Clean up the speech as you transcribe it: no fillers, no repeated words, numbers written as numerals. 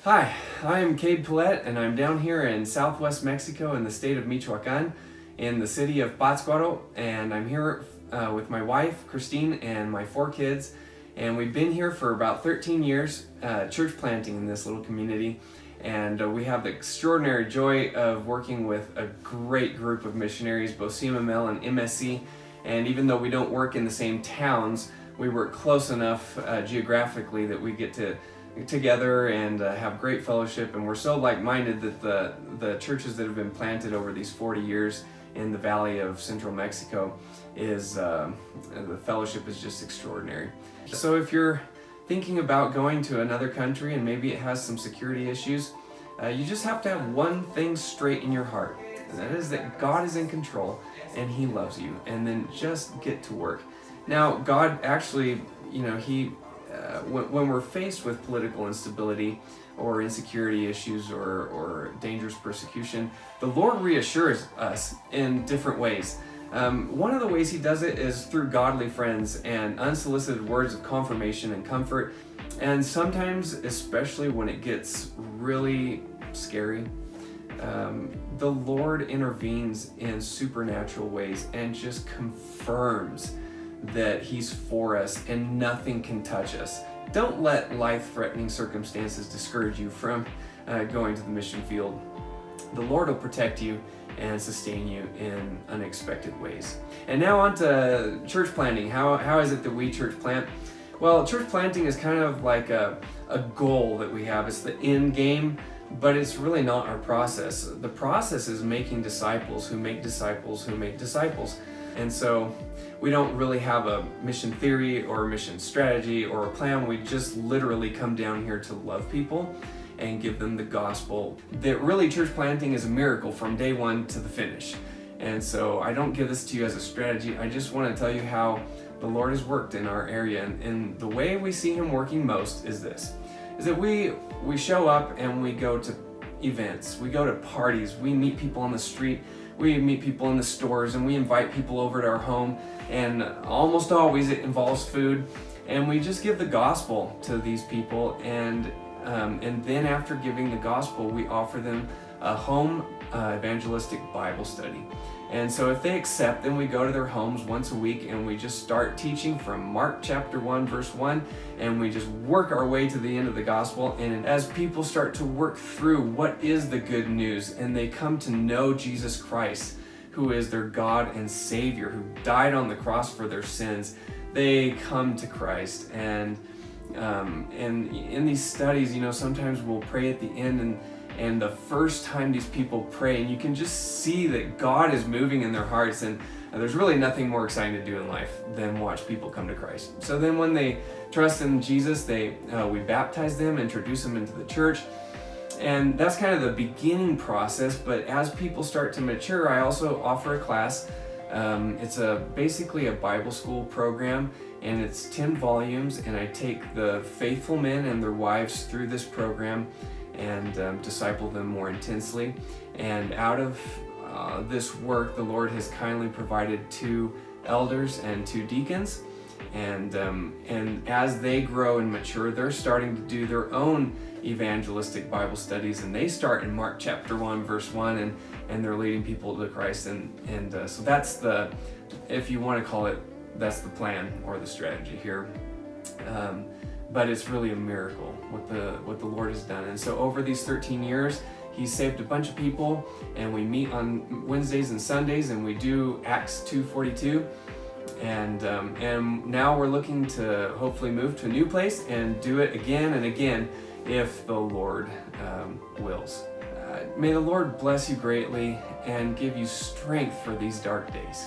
Hi, I am Cabe Pillette, and I'm down here in southwest Mexico in the state of Michoacan, in the city of Pátzcuaro, and I'm here with my wife, Christine, and my 4 kids, and we've been here for about 13 years, church planting in this little community, and we have the extraordinary joy of working with a great group of missionaries, both CMML and MSC, and even though we don't work in the same towns, we work close enough geographically that we get to together and have great fellowship, and we're so like-minded that the churches that have been planted over these 40 years in the valley of central Mexico is the fellowship is just extraordinary. So if you're thinking about going to another country and maybe it has some security issues, you just have to have one thing straight in your heart, and that is that God is in control and He loves you, and then just get to work. Now, God actually, when we're faced with political instability or insecurity issues or dangerous persecution, the Lord reassures us in different ways. One of the ways He does it is through godly friends and unsolicited words of confirmation and comfort. And sometimes, especially when it gets really scary, the Lord intervenes in supernatural ways and just confirms that He's for us and nothing can touch us. Don't let life-threatening circumstances discourage you from going to the mission field. The Lord will protect you and sustain you in unexpected ways. And now on to church planting. How is it that we church plant? Well, church planting is kind of like a goal that we have. It's the end game, but it's really not our process. The process is making disciples who make disciples who make disciples. And so we don't really have a mission theory or a mission strategy or a plan. We just literally come down here to love people and give them the gospel. That really, church planting is a miracle from day one to the finish. And so I don't give this to you as a strategy. I just want to tell you how the Lord has worked in our area. And the way we see Him working most is this, is that we show up and we go to events, we go to parties, we meet people on the street, we meet people in the stores, and we invite people over to our home, and almost always it involves food, and we just give the gospel to these people, and then after giving the gospel, we offer them a home evangelistic Bible study. And so if they accept, then we go to their homes once a week and we just start teaching from Mark chapter 1 verse 1, and we just work our way to the end of the gospel. And as people start to work through what is the good news and they come to know Jesus Christ, who is their God and Savior, who died on the cross for their sins, they come to Christ. And in these studies, sometimes we'll pray at the end, and the first time these people pray, and you can just see that God is moving in their hearts, and there's really nothing more exciting to do in life than watch people come to Christ. So then when they trust in Jesus, we baptize them, introduce them into the church, and that's kind of the beginning process. But as people start to mature, I also offer a class. It's basically a Bible school program, and it's 10 volumes, and I take the faithful men and their wives through this program and disciple them more intensely. And out of this work, the Lord has kindly provided 2 elders and 2 deacons, and as they grow and mature, they're starting to do their own evangelistic Bible studies, and they start in Mark chapter 1 verse 1, and they're leading people to Christ, and so that's the, if you want to call it, that's the plan or the strategy here. But it's really a miracle what the Lord has done. And so over these 13 years, He's saved a bunch of people, and we meet on Wednesdays and Sundays, and we do Acts 2:42. And now we're looking to hopefully move to a new place and do it again and again if the Lord wills. May the Lord bless you greatly and give you strength for these dark days.